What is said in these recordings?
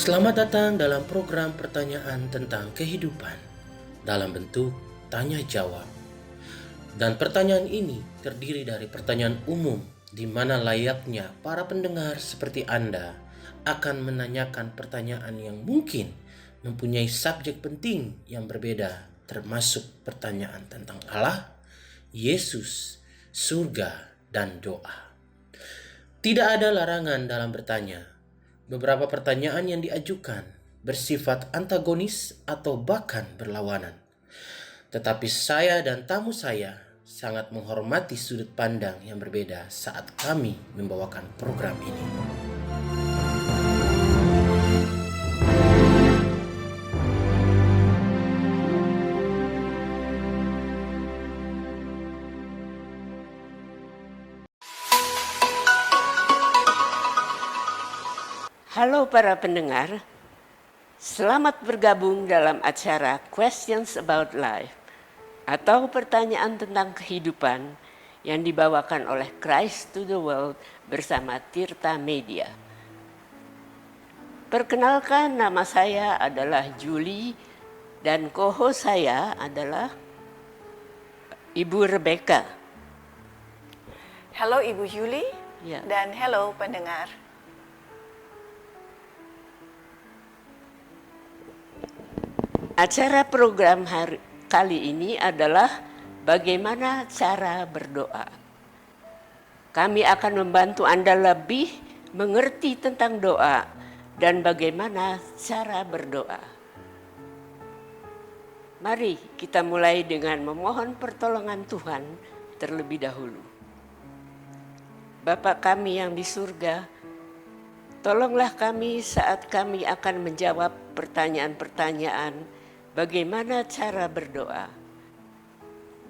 Selamat datang dalam program pertanyaan tentang kehidupan dalam bentuk tanya jawab. Dan pertanyaan ini terdiri dari pertanyaan umum di mana layaknya para pendengar seperti Anda akan menanyakan pertanyaan yang mungkin mempunyai subjek penting yang berbeda, termasuk pertanyaan tentang Allah, Yesus, surga, dan doa. Tidak ada larangan dalam bertanya. Beberapa pertanyaan yang diajukan bersifat antagonis atau bahkan berlawanan. Tetapi saya dan tamu saya sangat menghormati sudut pandang yang berbeda saat kami membawakan program ini. Halo para pendengar, selamat bergabung dalam acara Questions About Life atau pertanyaan tentang kehidupan yang dibawakan oleh Christ to the World bersama Tirta Media. Perkenalkan, nama saya adalah Julie dan co-host saya adalah Ibu Rebecca. Halo Ibu Julie Ya. dan hello pendengar. Acara program kali ini adalah bagaimana cara berdoa. Kami akan membantu Anda lebih mengerti tentang doa dan bagaimana cara berdoa. Mari kita mulai dengan memohon pertolongan Tuhan terlebih dahulu. Bapa kami yang di surga, tolonglah kami saat kami akan menjawab pertanyaan-pertanyaan bagaimana cara berdoa.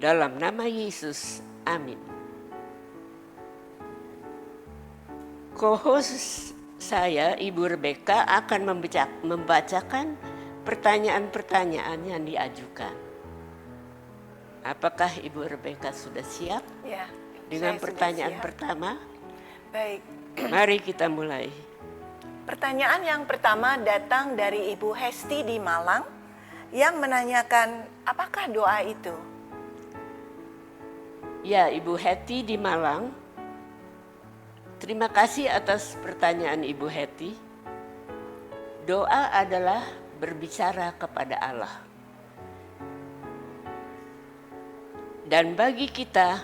Dalam nama Yesus, amin. Co-host saya, Ibu Rebecca, akan membacakan pertanyaan-pertanyaan yang diajukan. Apakah Ibu Rebecca sudah siap Ya, dengan saya pertanyaan sudah siap. pertama? Baik, Mari kita mulai. pertanyaan yang pertama datang dari Ibu Hesti di Malang yang menanyakan apakah doa itu? Ya, Ibu Heti di Malang. Terima kasih atas pertanyaan Ibu Heti. Doa adalah berbicara kepada Allah. Dan bagi kita,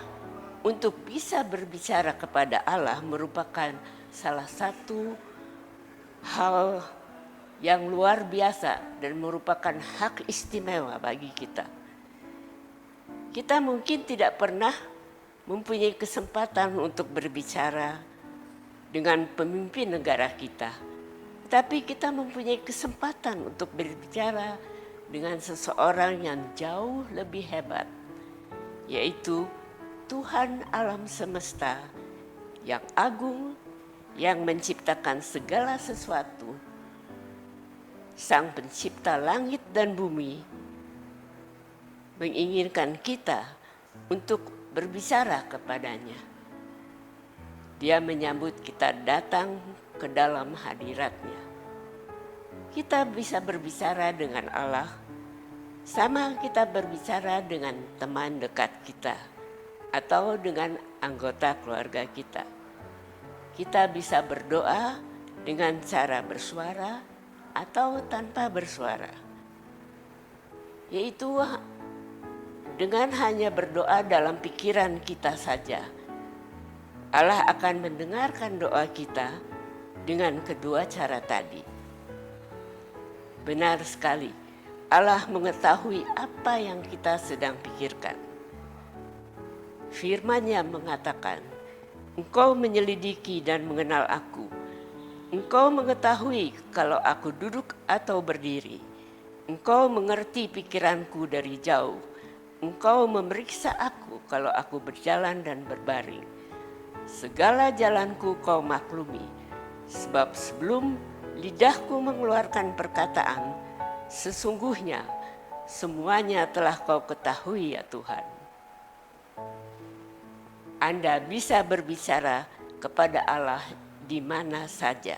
untuk bisa berbicara kepada Allah merupakan salah satu hal yang luar biasa dan merupakan hak istimewa bagi kita. Kita mungkin tidak pernah mempunyai kesempatan untuk berbicara dengan pemimpin negara kita, tapi kita mempunyai kesempatan untuk berbicara dengan seseorang yang jauh lebih hebat, yaitu Tuhan alam semesta yang agung, yang menciptakan segala sesuatu, Sang Pencipta langit dan bumi, menginginkan kita untuk berbicara kepadanya. Dia menyambut kita datang ke dalam hadiratnya. Kita bisa berbicara dengan Allah, sama kita berbicara dengan teman dekat kita, atau dengan anggota keluarga kita. Kita bisa berdoa dengan cara bersuara atau tanpa bersuara, yaitu dengan hanya berdoa dalam pikiran kita saja. Allah akan mendengarkan doa kita dengan kedua cara tadi. Benar sekali, Allah mengetahui apa yang kita sedang pikirkan. Firman-Nya mengatakan, Engkau menyelidiki dan mengenal aku. Engkau mengetahui kalau aku duduk atau berdiri. Engkau mengerti pikiranku dari jauh. Engkau memeriksa aku kalau aku berjalan dan berbaring. Segala jalanku kau maklumi, sebab sebelum lidahku mengeluarkan perkataan, sesungguhnya semuanya telah kau ketahui ya Tuhan. Anda bisa berbicara kepada Allah di mana saja.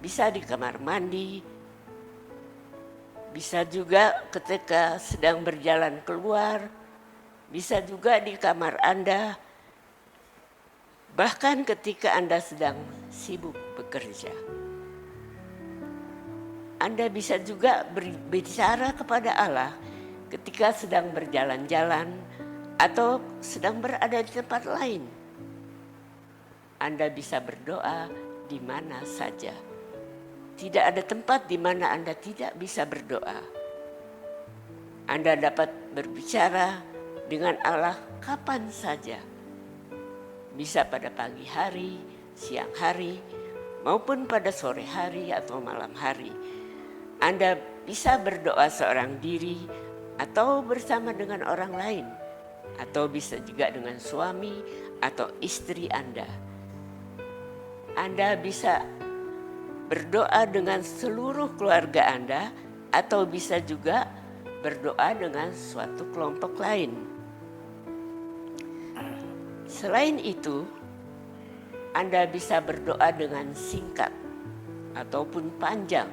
bisa di kamar mandi, bisa juga ketika sedang berjalan keluar, bisa juga di kamar Anda, bahkan ketika Anda sedang sibuk bekerja. Anda bisa juga berbicara kepada Allah ketika sedang berjalan-jalan atau sedang berada di tempat lain. Anda bisa berdoa di mana saja. Tidak ada tempat di mana Anda tidak bisa berdoa. Anda dapat berbicara dengan Allah kapan saja. Bisa pada pagi hari, siang hari, maupun pada sore hari atau malam hari. Anda bisa berdoa seorang diri atau bersama dengan orang lain. Atau bisa juga dengan suami atau istri Anda. Anda bisa berdoa dengan seluruh keluarga Anda atau bisa juga berdoa dengan suatu kelompok lain. Selain itu, Anda bisa berdoa dengan singkat ataupun panjang.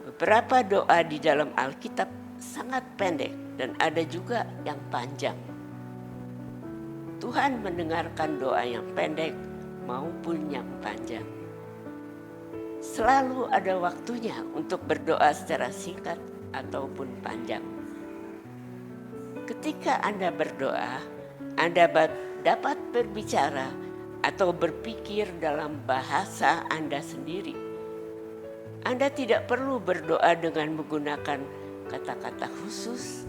Beberapa doa di dalam Alkitab sangat pendek dan ada juga yang panjang. Tuhan mendengarkan doa yang pendek maupun yang panjang. Selalu ada waktunya untuk berdoa secara singkat ataupun panjang. Ketika Anda berdoa, Anda dapat berbicara atau berpikir dalam bahasa Anda sendiri. Anda tidak perlu berdoa dengan menggunakan kata-kata khusus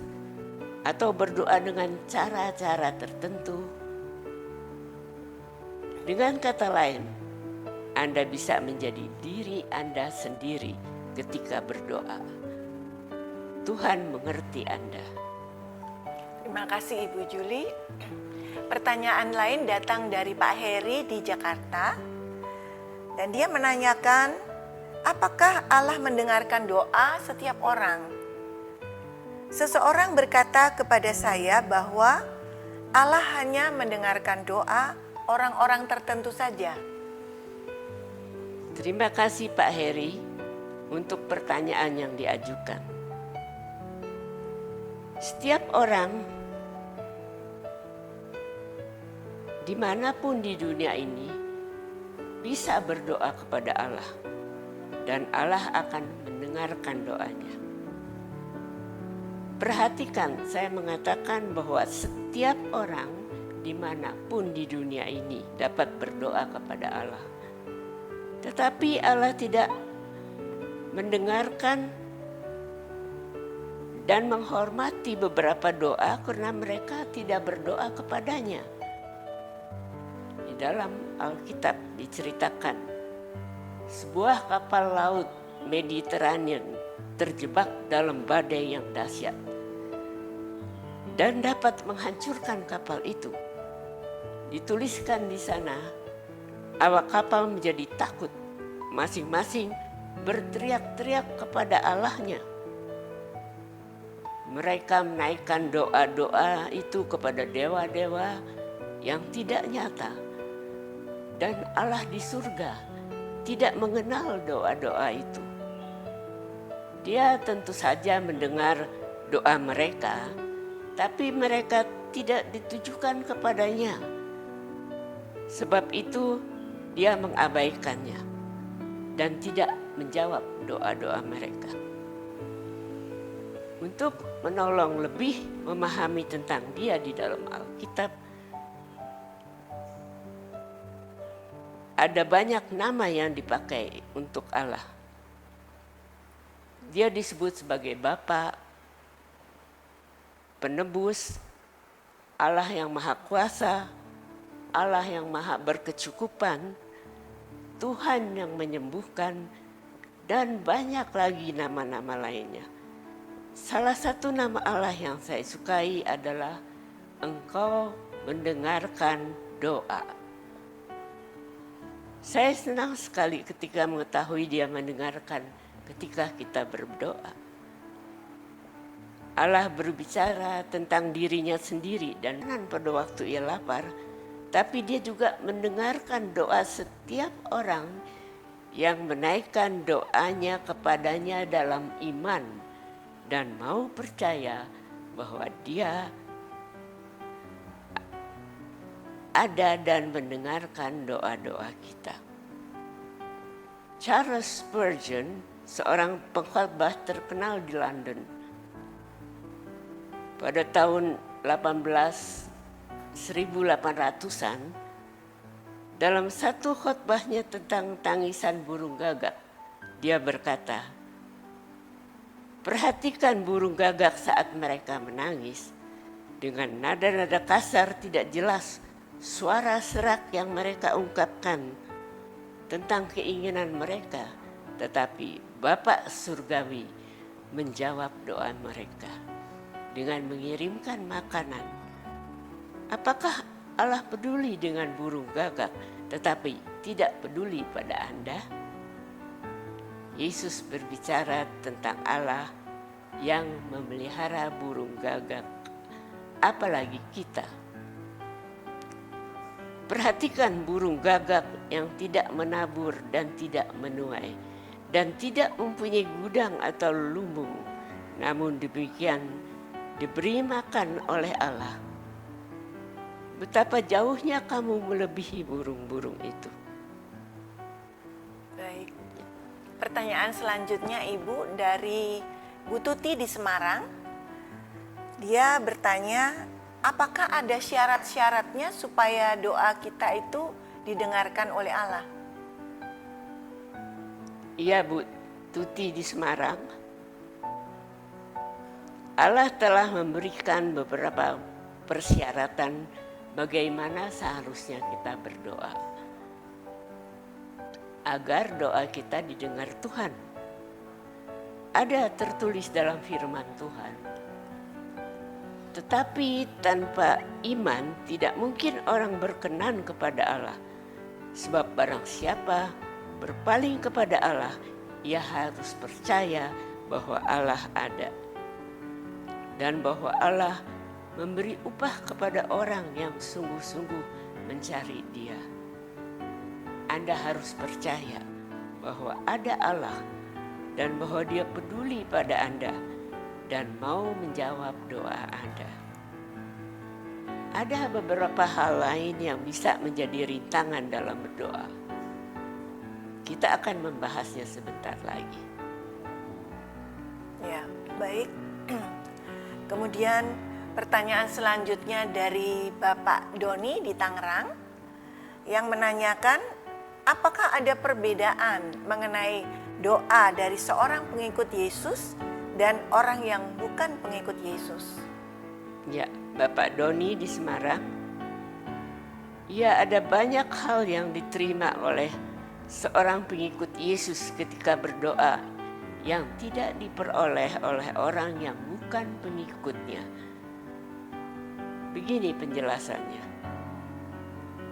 atau berdoa dengan cara-cara tertentu. Dengan kata lain, Anda bisa menjadi diri Anda sendiri ketika berdoa. Tuhan mengerti Anda. Terima kasih Ibu Juli. Pertanyaan lain datang dari Pak Heri di Jakarta. Dan dia menanyakan, apakah Allah mendengarkan doa setiap orang? Seseorang berkata kepada saya bahwa Allah hanya mendengarkan doa orang-orang tertentu saja. Terima kasih Pak Heri untuk pertanyaan yang diajukan. Setiap orang dimanapun di dunia ini bisa berdoa kepada Allah dan Allah akan mendengarkan doanya. Perhatikan, saya mengatakan bahwa setiap orang dimanapun di dunia ini dapat berdoa kepada Allah. Tetapi Allah tidak mendengarkan dan menghormati beberapa doa karena mereka tidak berdoa kepadanya. Di dalam Alkitab diceritakan sebuah kapal laut Mediterranean terjebak dalam badai yang dahsyat dan dapat menghancurkan kapal itu. Dituliskan di sana, awak kapal menjadi takut, masing-masing berteriak-teriak kepada Allahnya. Mereka menaikkan doa-doa itu kepada dewa-dewa yang tidak nyata. Dan Allah di surga tidak mengenal doa-doa itu. Dia tentu saja mendengar doa mereka, tapi mereka tidak ditujukan kepadanya. Sebab itu dia mengabaikannya dan tidak menjawab doa-doa mereka. Untuk menolong lebih memahami tentang dia di dalam Alkitab, ada banyak nama yang dipakai untuk Allah. Dia disebut sebagai Bapa, Penebus, Allah yang Maha Kuasa, Allah yang Maha Berkecukupan, Tuhan yang menyembuhkan, dan banyak lagi nama-nama lainnya. Salah satu nama Allah yang saya sukai adalah Engkau mendengarkan doa. Saya senang sekali ketika mengetahui Dia mendengarkan ketika kita berdoa. Allah berbicara tentang dirinya sendiri dan pada waktu Ia lapar, tapi Dia juga mendengarkan doa setiap orang yang menaikkan doanya kepadanya dalam iman dan mau percaya bahwa Dia ada dan mendengarkan doa-doa kita. Charles Spurgeon, seorang pengkhotbah terkenal di London, pada tahun 1800-an, dalam satu khotbahnya tentang tangisan burung gagak, dia berkata, "Perhatikan burung gagak saat mereka menangis. Dengan nada-nada kasar tidak jelas, suara serak yang mereka ungkapkan tentang keinginan mereka, tetapi Bapa Surgawi menjawab doa mereka dengan mengirimkan makanan. Apakah Allah peduli dengan burung gagak tetapi tidak peduli pada Anda?" Yesus berbicara tentang Allah yang memelihara burung gagak, apalagi kita. Perhatikan burung gagak yang tidak menabur dan tidak menuai dan tidak mempunyai gudang atau lumbung, namun demikian diberi makan oleh Allah. Betapa jauhnya kamu melebihi burung-burung itu. Baik. Pertanyaan selanjutnya Ibu dari Bu Tuti di Semarang. Dia bertanya, apakah ada syarat-syaratnya supaya doa kita itu didengarkan oleh Allah? Iya Bu Tuti di Semarang. Allah telah memberikan beberapa persyaratan bagaimana seharusnya kita berdoa agar doa kita didengar Tuhan. Ada tertulis dalam firman Tuhan. Tetapi tanpa iman tidak mungkin orang berkenan kepada Allah. Sebab barang siapa berpaling kepada Allah, ia harus percaya bahwa Allah ada. Dan bahwa Allah memberi upah kepada orang yang sungguh-sungguh mencari Dia. Anda harus percaya bahwa ada Allah dan bahwa Dia peduli pada Anda dan mau menjawab doa Anda. Ada beberapa hal lain yang bisa menjadi rintangan dalam berdoa. Kita akan membahasnya sebentar lagi. Ya, baik. Kemudian pertanyaan selanjutnya dari Bapak Doni di Tangerang yang menanyakan, apakah ada perbedaan mengenai doa dari seorang pengikut Yesus dan orang yang bukan pengikut Yesus? Ya, Bapak Doni di Semarang. Ya, ada banyak hal yang diterima oleh seorang pengikut Yesus ketika berdoa yang tidak diperoleh oleh orang yang bukan pengikutnya. Begini penjelasannya.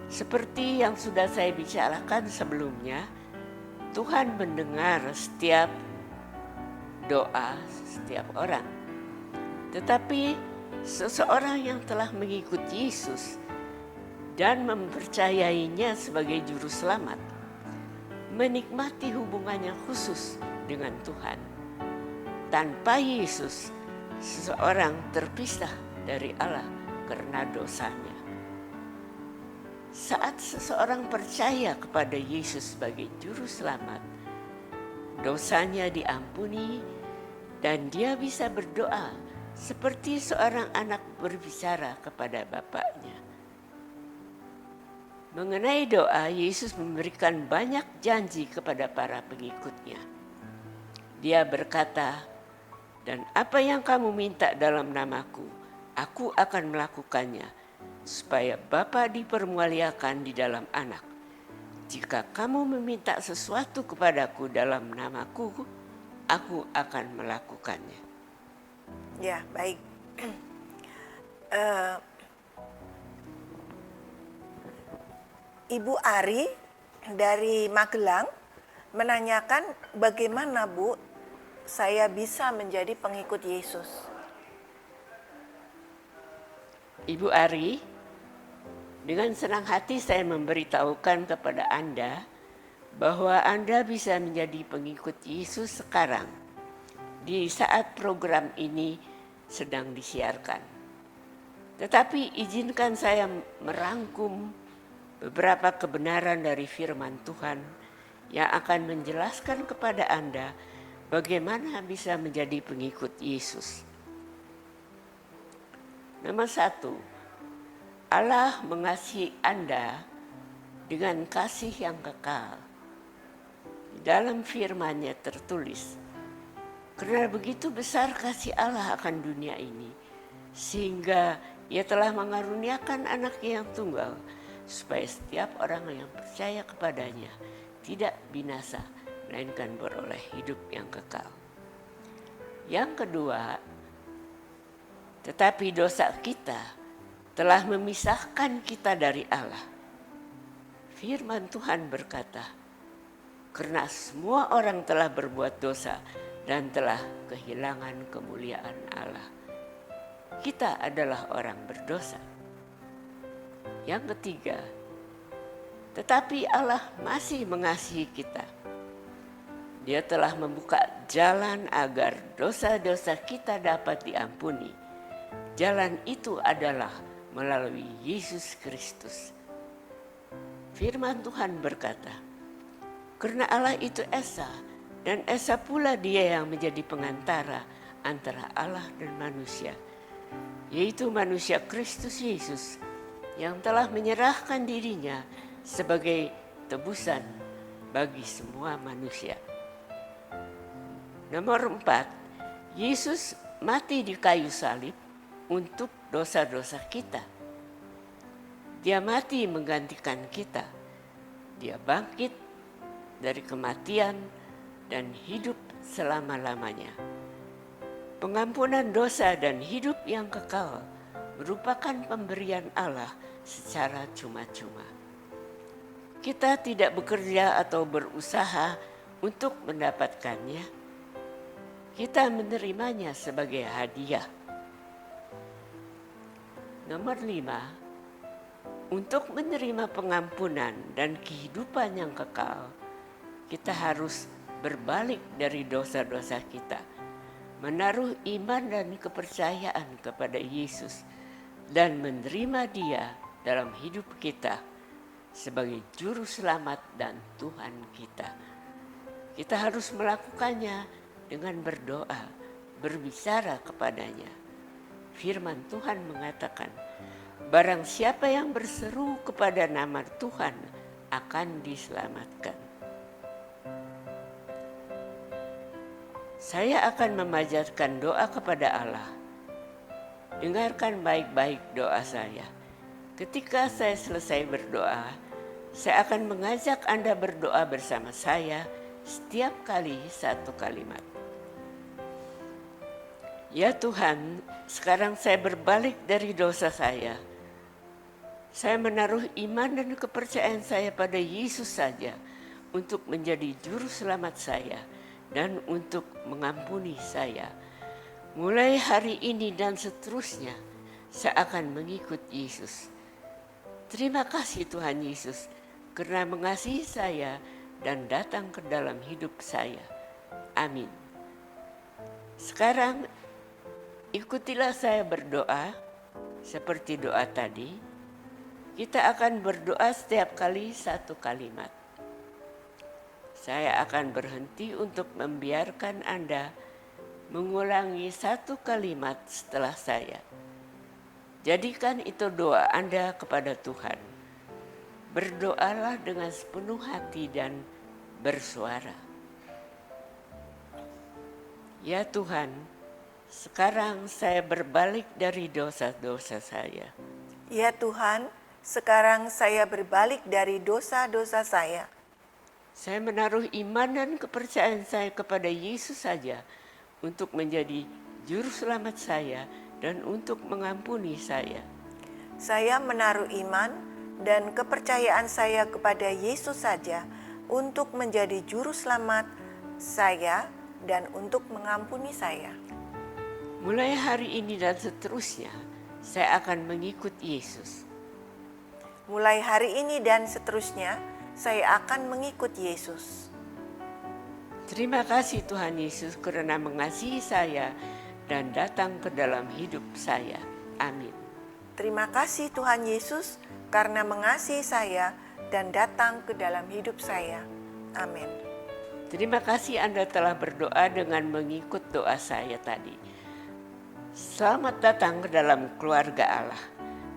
Seperti yang sudah saya bicarakan sebelumnya, Tuhan mendengar setiap doa setiap orang. Tetapi seseorang yang telah mengikuti Yesus dan mempercayainya sebagai juru selamat menikmati hubungan yang khusus dengan Tuhan. Tanpa Yesus, seseorang terpisah dari Allah karena dosanya. Saat seseorang percaya kepada Yesus sebagai juru selamat, dosanya diampuni dan dia bisa berdoa seperti seorang anak berbicara kepada bapaknya. Mengenai doa, Yesus memberikan banyak janji kepada para pengikutnya. Dia berkata, "Dan apa yang kamu minta dalam namaku, aku akan melakukannya, supaya Bapa dipermuliakan di dalam Anak. Jika kamu meminta sesuatu kepadaku dalam namaku, aku akan melakukannya." Ya, baik. Ibu Ari dari Magelang menanyakan, bagaimana Bu saya bisa menjadi pengikut Yesus? Ibu Ari, dengan senang hati saya memberitahukan kepada Anda bahwa Anda bisa menjadi pengikut Yesus sekarang di saat program ini sedang disiarkan. Tetapi izinkan saya merangkum beberapa kebenaran dari firman Tuhan yang akan menjelaskan kepada Anda bagaimana bisa menjadi pengikut Yesus. Nomor 1, Allah mengasihi Anda dengan kasih yang kekal. Di dalam firman-Nya tertulis, karena begitu besar kasih Allah akan dunia ini, sehingga Ia telah mengaruniakan Anak-Nya yang tunggal, supaya setiap orang yang percaya kepadanya tidak binasa, melainkan beroleh hidup yang kekal. Yang kedua, tetapi dosa kita telah memisahkan kita dari Allah. Firman Tuhan berkata, karena semua orang telah berbuat dosa dan telah kehilangan kemuliaan Allah. Kita adalah orang berdosa. Yang ketiga, tetapi Allah masih mengasihi kita. Dia telah membuka jalan agar dosa-dosa kita dapat diampuni. Jalan itu adalah melalui Yesus Kristus. Firman Tuhan berkata, karena Allah itu Esa, dan Esa pula Dia yang menjadi pengantara antara Allah dan manusia, yaitu manusia Kristus Yesus yang telah menyerahkan dirinya sebagai tebusan bagi semua manusia. Nomor 4, Yesus mati di kayu salib untuk dosa-dosa kita. Dia mati menggantikan kita. Dia bangkit dari kematian dan hidup selama-lamanya. Pengampunan dosa dan hidup yang kekal merupakan pemberian Allah secara cuma-cuma. Kita tidak bekerja atau berusaha untuk mendapatkannya. Kita menerimanya sebagai hadiah. Nomor 5, untuk menerima pengampunan dan kehidupan yang kekal, kita harus berbalik dari dosa-dosa kita, menaruh iman dan kepercayaan kepada Yesus, dan menerima Dia dalam hidup kita sebagai Juru Selamat dan Tuhan kita. Kita harus melakukannya dengan berdoa, berbicara kepadanya. Firman Tuhan mengatakan, barang siapa yang berseru kepada nama Tuhan akan diselamatkan. Saya akan memanjatkan doa kepada Allah. Dengarkan baik-baik doa saya. Ketika saya selesai berdoa, saya akan mengajak Anda berdoa bersama saya setiap kali satu kalimat. Ya Tuhan, sekarang saya berbalik dari dosa saya. Saya menaruh iman dan kepercayaan saya pada Yesus saja untuk menjadi juru selamat saya dan untuk mengampuni saya. Mulai hari ini dan seterusnya, saya akan mengikut Yesus. Terima kasih Tuhan Yesus karena mengasihi saya dan datang ke dalam hidup saya. Amin. Sekarang ikutilah saya berdoa seperti doa tadi. Kita akan berdoa setiap kali satu kalimat. Saya akan berhenti untuk membiarkan Anda mengulangi satu kalimat setelah saya. Jadikan itu doa Anda kepada Tuhan. Berdoalah dengan sepenuh hati dan bersuara. Ya Tuhan, sekarang saya berbalik dari dosa-dosa saya. Ya Tuhan, sekarang saya berbalik dari dosa-dosa saya. Saya menaruh iman dan kepercayaan saya kepada Yesus saja untuk menjadi juru selamat saya dan untuk mengampuni saya. Saya menaruh iman dan kepercayaan saya kepada Yesus saja untuk menjadi juru selamat saya dan untuk mengampuni saya. Mulai hari ini dan seterusnya, saya akan mengikut Yesus. Mulai hari ini dan seterusnya, saya akan mengikut Yesus. Terima kasih Tuhan Yesus karena mengasihi saya dan datang ke dalam hidup saya. Amin. Terima kasih Tuhan Yesus karena mengasihi saya dan datang ke dalam hidup saya. Amin. Terima kasih Anda telah berdoa dengan mengikut doa saya tadi. Selamat datang ke dalam keluarga Allah.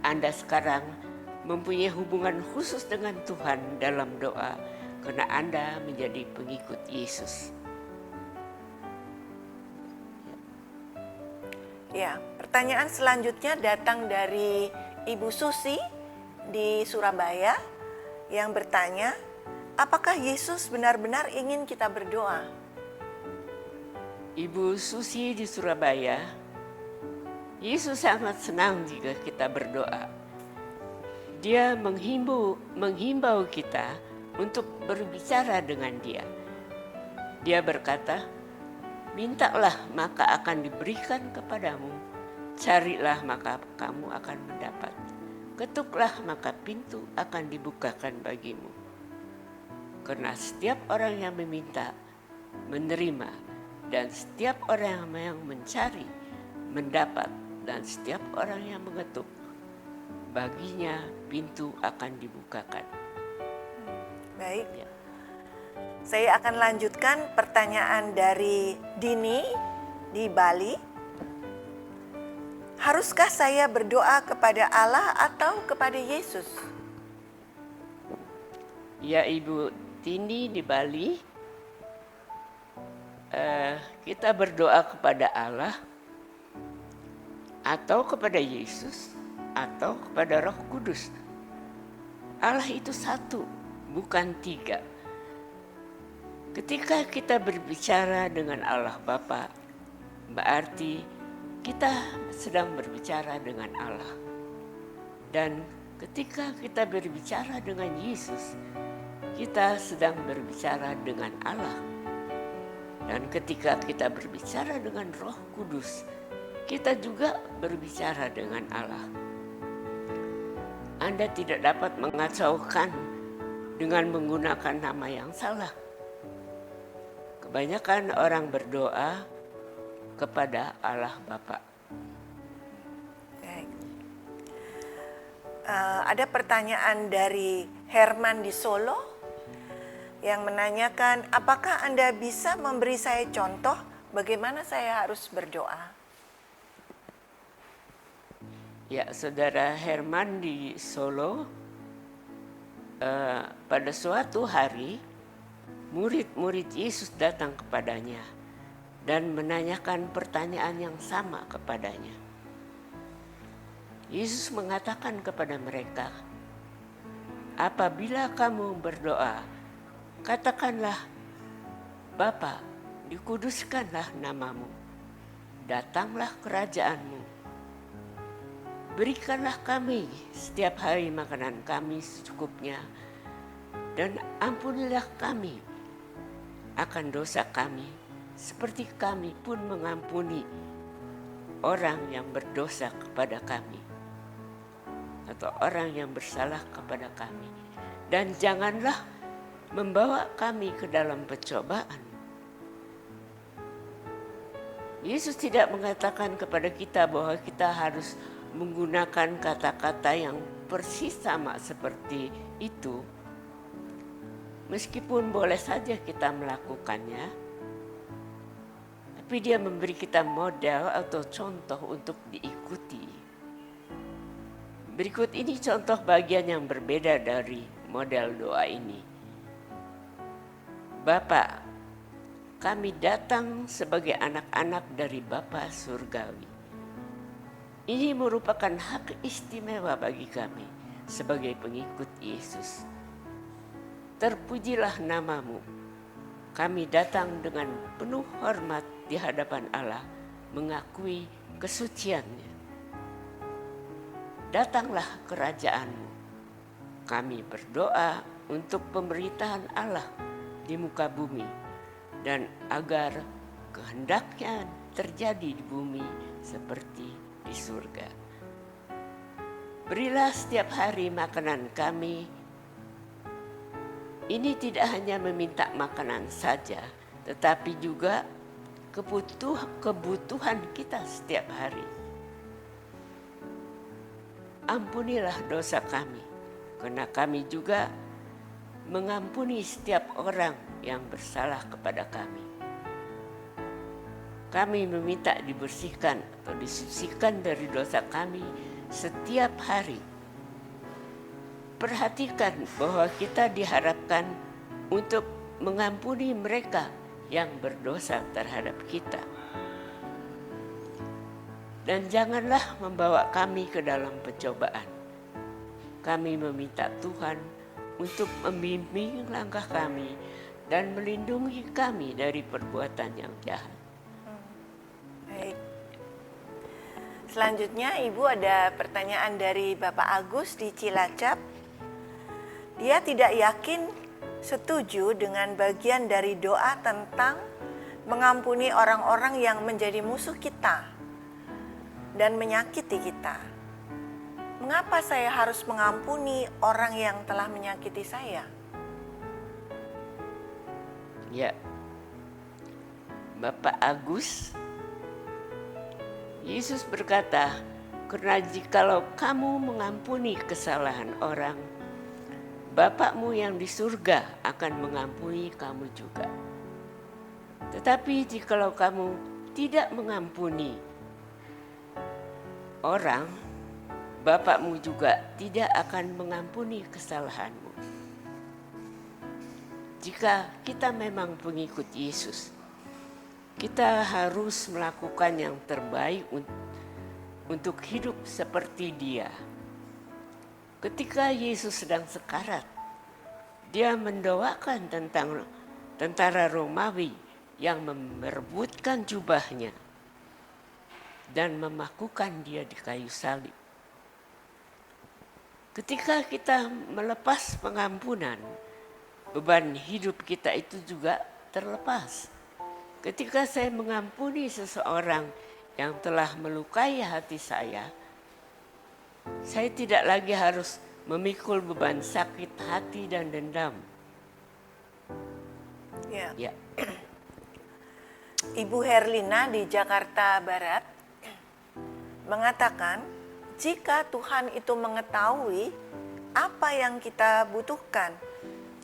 Anda sekarang mempunyai hubungan khusus dengan Tuhan dalam doa karena Anda menjadi pengikut Yesus. Ya, pertanyaan selanjutnya datang dari Ibu Susi di Surabaya yang bertanya, apakah Yesus benar-benar ingin kita berdoa? Ibu Susi di Surabaya, Yesus sangat senang jika kita berdoa. Dia menghimbau kita untuk berbicara dengan Dia. Dia berkata, mintalah maka akan diberikan kepadamu, carilah maka kamu akan mendapat, ketuklah maka pintu akan dibukakan bagimu. Karena setiap orang yang meminta, menerima, dan setiap orang yang mencari, mendapat, dan setiap orang yang mengetuk, baginya pintu akan dibukakan. Baik. Ya. Saya akan lanjutkan pertanyaan dari Dini di Bali. Haruskah saya berdoa kepada Allah atau kepada Yesus? Ya Ibu Dini di Bali, kita berdoa kepada Allah atau kepada Yesus atau kepada Roh Kudus. Allah itu satu, bukan tiga. Ketika kita berbicara dengan Allah Bapa, berarti kita sedang berbicara dengan Allah. Dan ketika kita berbicara dengan Yesus, kita sedang berbicara dengan Allah. Dan ketika kita berbicara dengan Roh Kudus, kita juga berbicara dengan Allah. Anda tidak dapat mengacaukan dengan menggunakan nama yang salah. Kebanyakan orang berdoa kepada Allah Bapa. Baik. Ada pertanyaan dari Herman di Solo yang menanyakan, apakah Anda bisa memberi saya contoh bagaimana saya harus berdoa? Ya, Saudara Herman di Solo, pada suatu hari murid-murid Yesus datang kepadanya dan menanyakan pertanyaan yang sama kepadanya. Yesus mengatakan kepada mereka, apabila kamu berdoa, katakanlah, Bapa, dikuduskanlah namamu, datanglah kerajaanmu. Berikanlah kami setiap hari makanan kami secukupnya, dan ampunilah kami akan dosa kami, seperti kami pun mengampuni orang yang berdosa kepada kami, atau orang yang bersalah kepada kami. Dan janganlah membawa kami ke dalam pencobaan. Yesus tidak mengatakan kepada kita bahwa kita harus menggunakan kata-kata yang persis sama seperti itu. Meskipun boleh saja kita melakukannya, tapi dia memberi kita model atau contoh untuk diikuti. Berikut ini contoh bagian yang berbeda dari model doa ini. Bapa, kami datang sebagai anak-anak dari Bapa Surgawi. Ini merupakan hak istimewa bagi kami sebagai pengikut Yesus. Terpujilah namamu. Kami datang dengan penuh hormat di hadapan Allah, mengakui kesuciannya. Datanglah kerajaanmu. Kami berdoa untuk pemerintahan Allah di muka bumi, dan agar kehendaknya terjadi di bumi seperti di surga. Berilah setiap hari makanan kami Ini tidak hanya meminta makanan saja, tetapi juga kebutuhan kita setiap hari. Ampunilah dosa kami, karena kami juga mengampuni setiap orang yang bersalah kepada kami. Kami meminta dibersihkan atau disucikan dari dosa kami setiap hari. Perhatikan bahwa kita diharapkan untuk mengampuni mereka yang berdosa terhadap kita. Dan janganlah membawa kami ke dalam pencobaan. Kami meminta Tuhan untuk membimbing langkah kami dan melindungi kami dari perbuatan yang jahat. Baik. Selanjutnya Ibu ada pertanyaan dari Bapak Agus di Cilacap. Dia tidak yakin setuju dengan bagian dari doa tentang mengampuni orang-orang yang menjadi musuh kita dan menyakiti kita. Mengapa saya harus mengampuni orang yang telah menyakiti saya? Ya, Bapak Agus, Yesus berkata, karena jikalau kamu mengampuni kesalahan orang, Bapakmu yang di surga akan mengampuni kamu juga. Tetapi jikalau kamu tidak mengampuni orang, Bapakmu juga tidak akan mengampuni kesalahanmu. Jika kita memang pengikut Yesus, kita harus melakukan yang terbaik untuk hidup seperti Dia. Ketika Yesus sedang sekarat, Dia mendoakan tentang tentara Romawi yang merebutkan jubahnya dan memakukan Dia di kayu salib. Ketika kita melepas pengampunan, beban hidup kita itu juga terlepas. Ketika saya mengampuni seseorang yang telah melukai hati saya tidak lagi harus memikul beban sakit hati dan dendam. Ya. Ibu Herlina di Jakarta Barat mengatakan, jika Tuhan itu mengetahui apa yang kita butuhkan,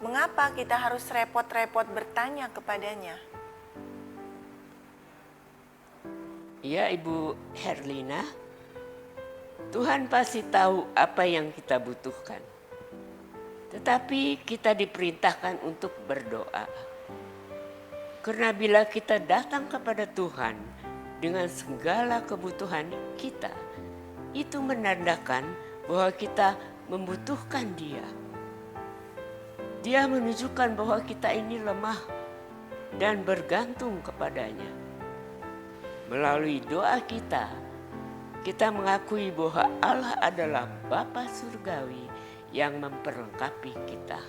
mengapa kita harus repot-repot bertanya kepadanya? Ya, Ibu Herlina, Tuhan pasti tahu apa yang kita butuhkan. Tetapi kita diperintahkan untuk berdoa. Karena bila kita datang kepada Tuhan dengan segala kebutuhan kita, itu menandakan bahwa kita membutuhkan Dia. Dia menunjukkan bahwa kita ini lemah dan bergantung kepadanya. Melalui doa kita mengakui bahwa Allah adalah Bapa Surgawi yang memperlengkapi kita.